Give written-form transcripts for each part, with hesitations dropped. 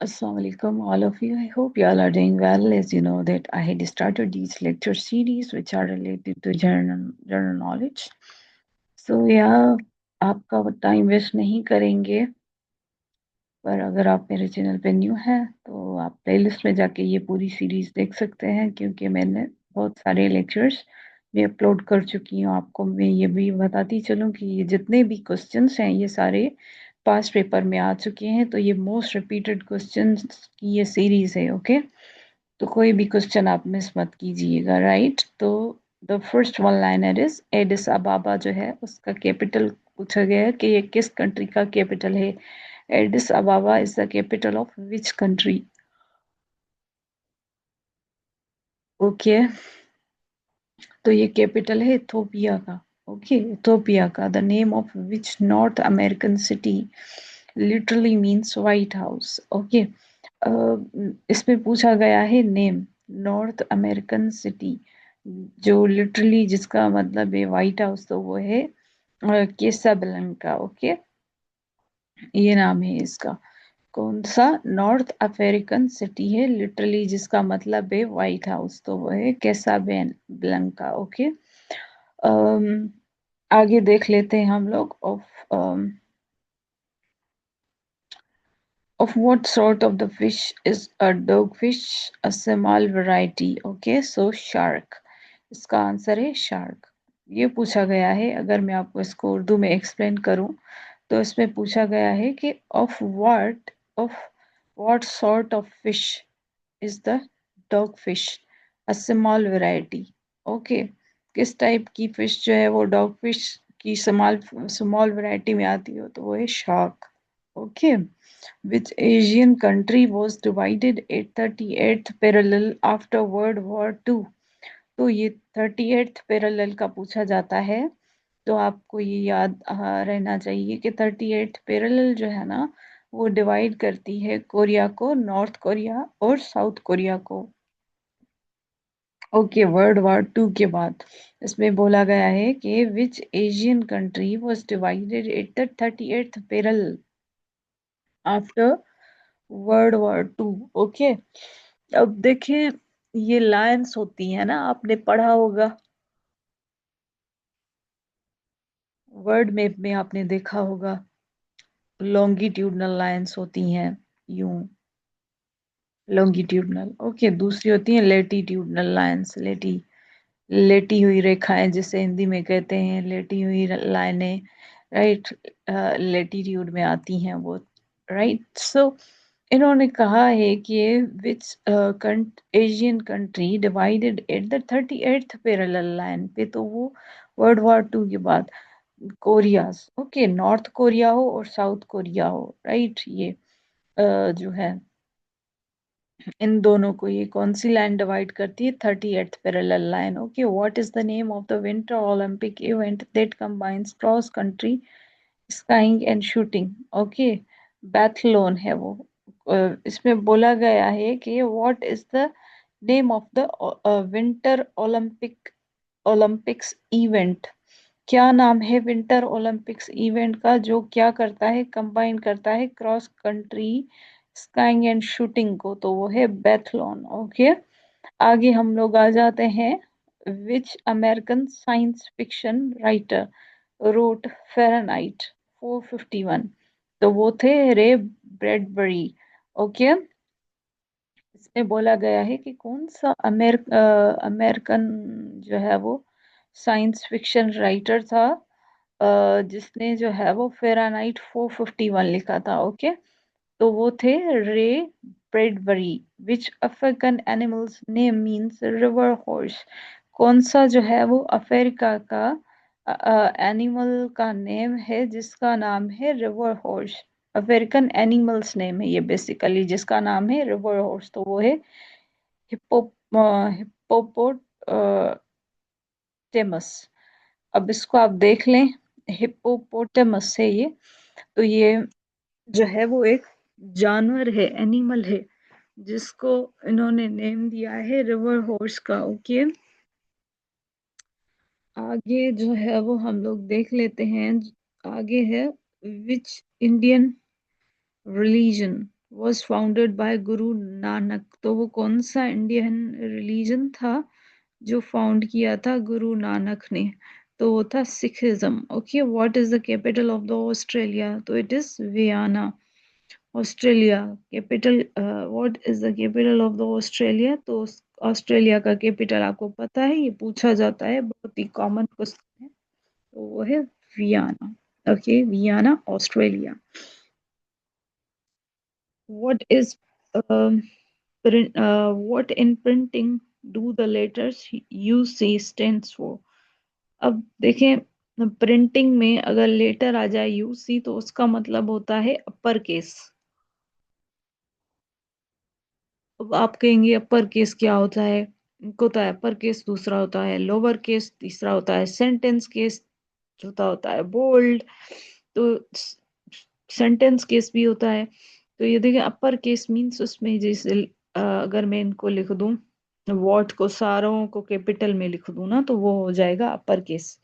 Assalamu alaikum, all of you. I hope you all are doing well. As you know that I had started these lecture series which are related to general knowledge. So yeah, आपका time waste नहीं करेंगे, पर अगर आप मेरे channel पे new हैं तो आप प्लेलिस्ट में जाके ये पूरी सीरीज देख सकते हैं, क्योंकि मैंने बहुत सारे लेक्चर्स भी अपलोड कर चुकी हूँ। आपको मैं ये भी बताती चलूँ कि ये जितने भी क्वेश्चंस हैं ये सारे पास्ट पेपर में आ चुके हैं, तो ये मोस्ट रिपीटेड क्वेश्चंस की ये सीरीज है। ओके, तो कोई भी क्वेश्चन आप मिस मत कीजिएगा, राइट। तो the first one liner is Aedes अबाबा जो है उसका कैपिटल पूछा गया है कि ये किस कंट्री का कैपिटल है। Aedes अबाबा is the capital of which country. Okay, तो ये कैपिटल है इथोपिया का। ओके, इथोपिया का। The name of which north American city literally means white house. Okay, इसमें पूछा गया है नेम नॉर्थ अमेरिकन सिटी, जो लिटरली जिसका मतलब है व्हाइट हाउस, तो वो है केसाब्लंका। ओके, ये नाम है इसका। कौन सा नॉर्थ अफ्रीकन सिटी है लिटरली जिसका मतलब है व्हाइट हाउस, तो वो है केसाब्लंका। ओके, आगे देख लेते हैं हम लोग। Of what sort of the fish is a dogfish? A small variety. Okay, so shark. इसका आंसर है शार्क। ये पूछा गया है, अगर मैं आपको इसको उर्दू में एक्सप्लेन करूं तो इसमें पूछा गया है कि of sort of fish is the dog fish a small variety. Okay, किस टाइप की फिश जो है वो डॉग फिश की स्मॉल स्मॉल वेराइटी में आती हो, तो वो है shark. Okay, which Asian country was divided at 38th parallel after World War II? तो ये 38th पैरेलल का पूछा जाता है, तो आपको ये याद रहना चाहिए कि 38th पैरेलल जो है ना वो डिवाइड करती है कोरिया को, नॉर्थ कोरिया और साउथ कोरिया को। ओके, वर्ल्ड वॉर टू के बाद इसमें बोला गया है कि which Asian country was divided at the 38th parallel after world war two. Okay, अब देखें, ये लाइंस होती है ना, आपने पढ़ा होगा वर्ल्ड मैप में, आपने देखा होगा लॉन्गिट्यूडनल लाइंस होती हैं यूं, लॉन्गिट्यूडनल। ओके, दूसरी होती है लेटीट्यूडनल लाइंस, लेटी हुई रेखाएं जिसे हिंदी में कहते हैं लेटी हुई लाइनें, राइट। लेटीट्यूड में आती हैं वो, राइट। सो इन्होंने कहा है कि which Asian country divided at the 38th parallel line पे, तो वो वर्ल्ड वॉर टू के बाद कोरिया। ओके, नॉर्थ कोरिया हो और साउथ कोरिया हो, राइट। ये जो है इन दोनों को, ये कौन सी लाइन डिवाइड करती है? 38th parallel line. Okay, what is the name of the winter Olympic event that combines cross country skiing and shooting? Okay, biathlon है वो। इसमें बोला गया है कि what is the name of the winter Olympics event. क्या नाम है विंटर ओलंपिक्स इवेंट का जो क्या करता है, कंबाइन करता है cross country skiing and shooting को, तो वो है बैथलॉन। ओके, आगे हम लोग आ जाते हैं। Which American science fiction writer wrote Fahrenheit 451? तो वो थे रे ब्रैडबरी। ओके, इसमें बोला गया है कि कौन सा अमेरिकन जो है वो साइंस फिक्शन राइटर था जिसने जो है वो फ़ारेनहाइट 451 लिखा था। ओके, तो वो थे Ray Bradbury. Which African animal's name means river horse? कौन सा जो है वो अफ्रीका का एनिमल का नेम है जिसका नाम है river horse? African animal's name है ये बेसिकली, जिसका नाम है रिवर हॉर्स, तो वो है हिप्पो हिप्पोपोटेमस। अब इसको आप देख लें, हिप्पोपोटेमस है ये। तो ये जो है वो एक जानवर है, एनिमल है, जिसको इन्होंने नेम दिया है रिवर हॉर्स का। ओके, आगे जो है वो हम लोग देख लेते हैं। आगे है which Indian religion was founded by Guru Nanak. तो वो कौन सा इंडियन रिलीजन था जो फाउंड किया था गुरु नानक ने? तो वो था Sikhism. Okay, what is the capital of the Australia? तो it is Vienna. Australia capital, what is the capital of the Australia? तो ऑस्ट्रेलिया का कैपिटल आपको पता है, ये पूछा जाता है, बहुत ही कॉमन क्वेश्चन है। तो वो है Vienna. Okay, Vienna, Australia. What is what in printing do the letters UC stands for? अब देखें, प्रिंटिंग में अगर लेटर आ जाए यूसी तो उसका मतलब होता है अपर केस। अब आप कहेंगे अपर केस क्या होता है? एक होता है अपर केस, दूसरा होता है लोअर केस, तीसरा होता है सेंटेंस केस, चौथा होता है बोल्ड। तो सेंटेंस केस भी होता है। तो ये देखिए, अपर केस मीन्स उसमें जैसे अगर मैं इनको लिख दूं, वॉट को सारों को कैपिटल में लिख दूं ना, तो वो हो जाएगा अपर केस।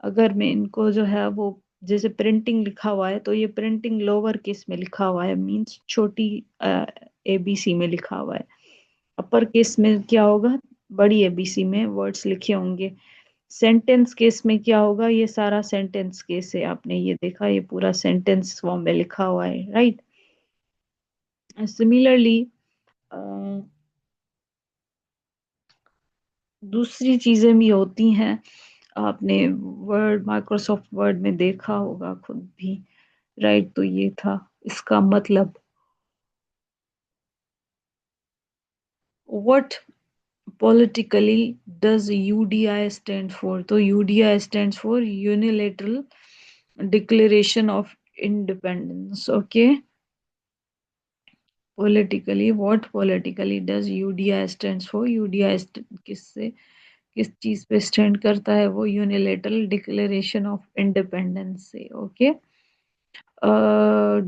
अगर मैं इनको जो है वो, जैसे प्रिंटिंग लिखा हुआ है तो ये प्रिंटिंग लोअर केस में लिखा हुआ है, मीन्स छोटी एबीसी में लिखा हुआ है। अपर केस में क्या होगा? बड़ी एबीसी में वर्ड्स लिखे होंगे। सेंटेंस केस में क्या होगा? ये सारा सेंटेंस केस है, आपने ये देखा, ये पूरा सेंटेंस फॉर्म में लिखा हुआ है, राइट। सिमिलरली दूसरी चीजें भी होती हैं, आपने वर्ड, माइक्रोसॉफ्ट वर्ड में देखा होगा खुद भी, राइट। तो ये था इसका मतलब। What politically does UDI stand for? तो UDI stands for Unilateral Declaration of Independence. Okay, politically, what politically does UDI stands for? UDI किससे, किस चीज पे स्टैंड करता है? वो यूनिलेटरल डिक्लेरेशन ऑफ इंडिपेंडेंस से। Okay,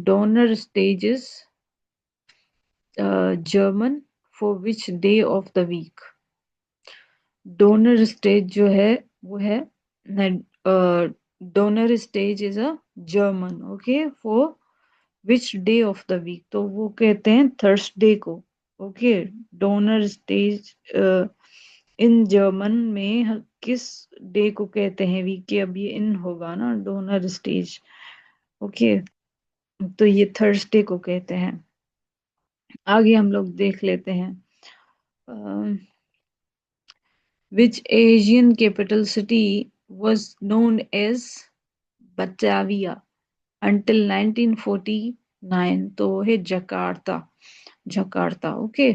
Donnerstag German for which day of the week? Donnerstag जो है वो है, Donnerstag is a German, okay, for which day of the week? तो वो कहते हैं थर्सडे को। Okay, Donnerstag in German में किस डे को कहते हैं वीक के? अब ये इन होगा ना डोनर स्टेज। ओके, तो ये थर्सडे को कहते हैं। आगे हम लोग देख लेते हैं, which Asian capital city was known as Batavia until 1949? तो है जकार्ता। जकार्ता। ओके,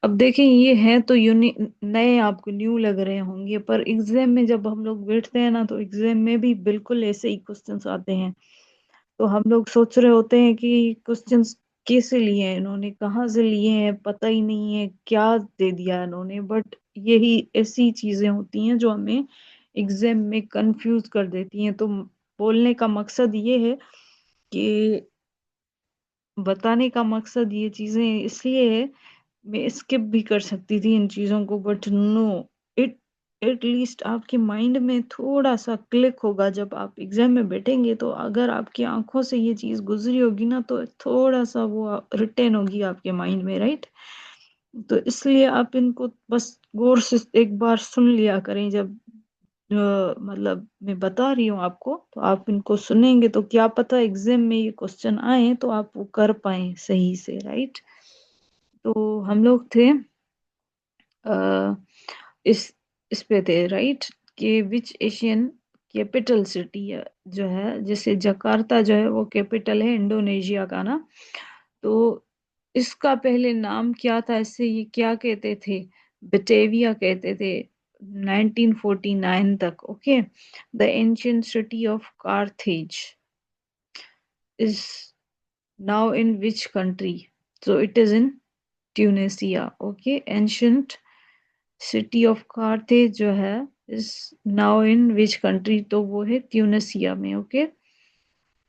अब देखें, ये है तो यूनि नए आपको न्यू लग रहे होंगे, पर एग्जाम में जब हम लोग बैठते हैं ना, तो एग्जाम में भी बिल्कुल ऐसे ही क्वेश्चंस आते हैं। तो हम लोग सोच रहे होते हैं कि क्वेश्चंस कैसे लिए हैं इन्होंने, कहाँ से लिए हैं, पता ही नहीं है क्या दे दिया इन्होंने। बट यही ऐसी चीजें होती हैं जो हमें एग्जाम में कंफ्यूज कर देती हैं। तो बोलने का मकसद ये है कि, बताने का मकसद ये चीजें इसलिए है, मैं स्किप भी कर सकती थी इन चीजों को, बट नो, इट एटलीस्ट आपके माइंड में थोड़ा सा क्लिक होगा जब आप एग्जाम में बैठेंगे। तो अगर आपकी आंखों से ये चीज गुजरी होगी ना, तो थोड़ा सा वो रिटेन होगी आपके माइंड में, राइट। तो इसलिए आप इनको बस गौर से एक बार सुन लिया करें। जब मतलब मैं बता रही हूँ आपको, तो आप इनको सुनेंगे तो क्या पता एग्जाम में ये क्वेश्चन आए तो आप वो कर पाए सही से, राइट। तो हम लोग थे अ, इस इस पे थे, राइट, कि विच एशियन कैपिटल सिटी जो है, जैसे जकार्ता जो है वो कैपिटल है इंडोनेशिया का ना, तो इसका पहले नाम क्या था? इससे ये क्या कहते थे? बटेविया कहते थे 1949 तक। Okay, the ancient city of Carthage is now in which country? so it is in Tunisia. Okay, ancient city of Carthage जो है is now in which country? तो वो है ट्यूनिसिया में। Okay,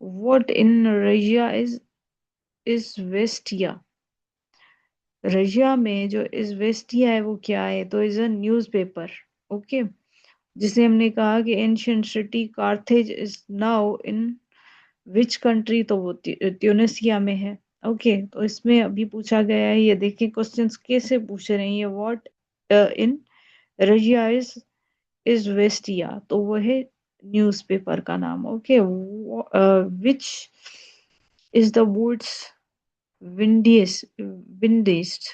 what in Russia is Izvestia? Russia में जो is वेस्टिया है वो क्या है? तो इज अ न्यूज़पेपर। ओके, जिसे हमने कहा कि ancient city Carthage is now in which country? तो वो ट्यूनिसिया में है। ओके, तो इसमें अभी पूछा गया है, ये देखिए क्वेश्चंस कैसे पूछ रहे हैं ये। What in Russia is Izvestia, तो वो है न्यूज़पेपर का नाम। Okay, which is the world's windiest windiest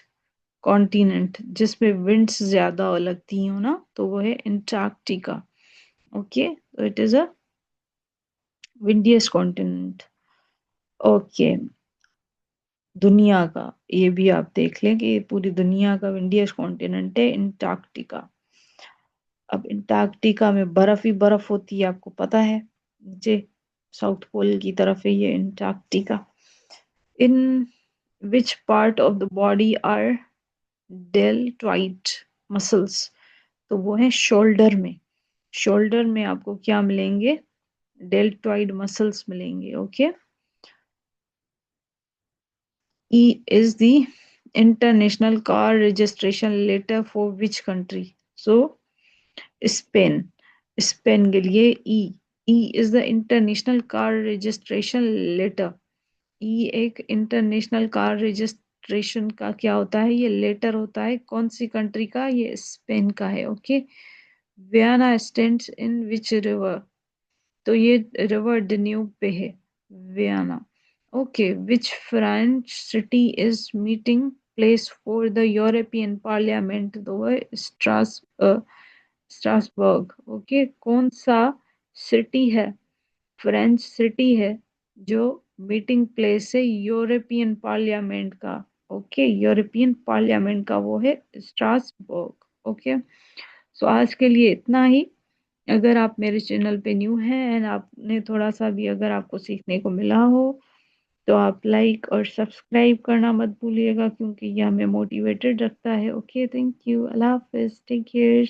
continent, जिसमें विंड्स ज्यादा लगती हो ना, तो वो है अंटार्कटिका। ओके, तो it is a windiest continent. Okay, दुनिया का ये भी आप देख लें कि पूरी दुनिया का विंडीज कॉन्टिनेंट है अंटार्कटिका। अब अंटार्कटिका में बर्फ ही बर्फ होती है, आपको पता है, नीचे साउथ पोल की तरफ है ये Antarctica. In which part of the body are deltoid muscles, तो वो है शोल्डर में। शोल्डर में आपको क्या मिलेंगे, डेल्टॉइड मसल्स मिलेंगे। Okay, E is the international car registration letter for which country? So Spain. Spain के लिए E. E is the international car registration letter. E एक इंटरनेशनल कार रजिस्ट्रेशन का क्या होता है, ये लेटर होता है। कौन सी कंट्री का, ये स्पेन का है। Okay, Vienna stands in which river, तो ये रिवर डन्यूब पे है Vienna. Okay, which French city is meeting place for the European parliament, तो वो स्ट्रासबर्ग। ओके, कौन सा सिटी है, फ्रेंच सिटी है जो मीटिंग प्लेस है यूरोपियन पार्लियामेंट का। ओके, यूरोपियन पार्लियामेंट का वो है स्ट्रासबर्ग। ओके, सो आज के लिए इतना ही। अगर आप मेरे चैनल पे न्यू हैं एंड आपने थोड़ा सा भी अगर आपको सीखने को मिला हो, तो आप लाइक और सब्सक्राइब करना मत भूलिएगा, क्योंकि ये हमें मोटिवेटेड रखता है। ओके, थैंक यू, अल्लाह हाफिज, टेक केयर।